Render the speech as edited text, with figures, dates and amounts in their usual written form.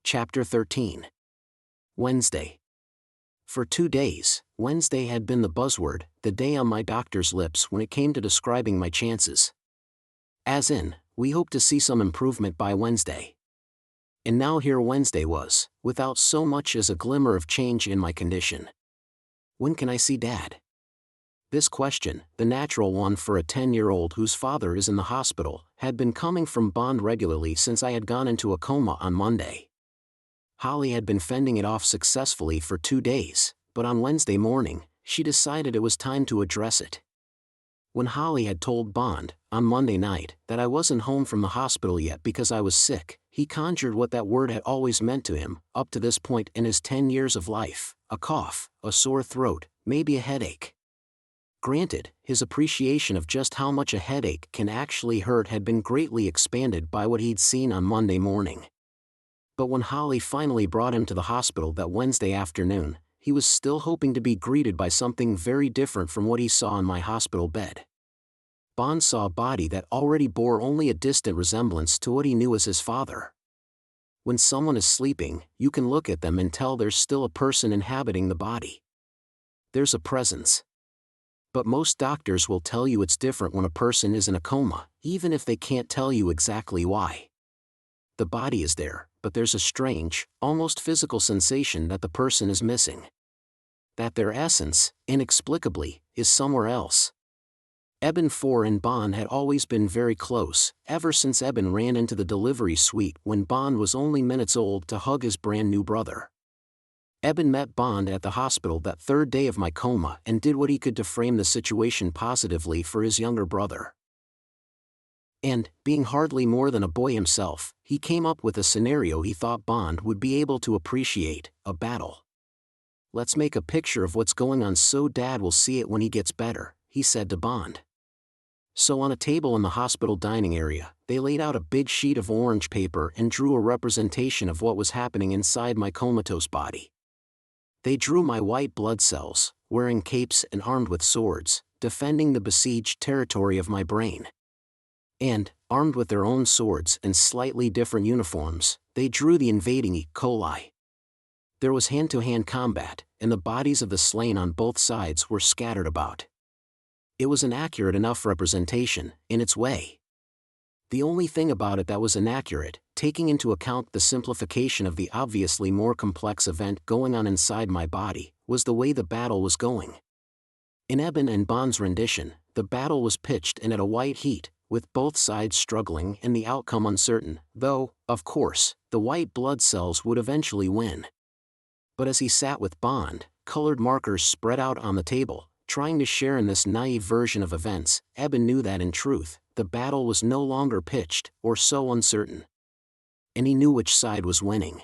Chapter 13. Wednesday. For 2 days, Wednesday had been the buzzword, the day on my doctor's lips when it came to describing my chances. As in, we hope to see some improvement by Wednesday. And now here Wednesday was, without so much as a glimmer of change in my condition. When can I see Dad? This question, the natural one for a 10-year-old whose father is in the hospital, had been coming from Bond regularly since I had gone into a coma on Monday. Holly had been fending it off successfully for 2 days, but on Wednesday morning, she decided it was time to address it. When Holly had told Bond, on Monday night, that I wasn't home from the hospital yet because I was sick, he conjured what that word had always meant to him, up to this point in his 10 years of life: a cough, a sore throat, maybe a headache. Granted, his appreciation of just how much a headache can actually hurt had been greatly expanded by what he'd seen on Monday morning. But when Holly finally brought him to the hospital that Wednesday afternoon, he was still hoping to be greeted by something very different from what he saw in my hospital bed. Bond saw a body that already bore only a distant resemblance to what he knew as his father. When someone is sleeping, you can look at them and tell there's still a person inhabiting the body. There's a presence. But most doctors will tell you it's different when a person is in a coma, even if they can't tell you exactly why. The body is there, but there's a strange, almost physical sensation that the person is missing. That their essence, inexplicably, is somewhere else. Eben and Bond had always been very close, ever since Eben ran into the delivery suite when Bond was only minutes old to hug his brand new brother. Eben met Bond at the hospital that third day of my coma and did what he could to frame the situation positively for his younger brother. And, being hardly more than a boy himself, he came up with a scenario he thought Bond would be able to appreciate: a battle. "Let's make a picture of what's going on so Dad will see it when he gets better," he said to Bond. So on a table in the hospital dining area, they laid out a big sheet of orange paper and drew a representation of what was happening inside my comatose body. They drew my white blood cells, wearing capes and armed with swords, defending the besieged territory of my brain. And, armed with their own swords and slightly different uniforms, they drew the invading E. coli. There was hand-to-hand combat, and the bodies of the slain on both sides were scattered about. It was an accurate enough representation, in its way. The only thing about it that was inaccurate, taking into account the simplification of the obviously more complex event going on inside my body, was the way the battle was going. In Eben and Bond's rendition, the battle was pitched in at a white heat, with both sides struggling and the outcome uncertain, though, of course, the white blood cells would eventually win. But as he sat with Bond, colored markers spread out on the table, trying to share in this naive version of events, Eben knew that in truth, the battle was no longer pitched, or so uncertain. And he knew which side was winning.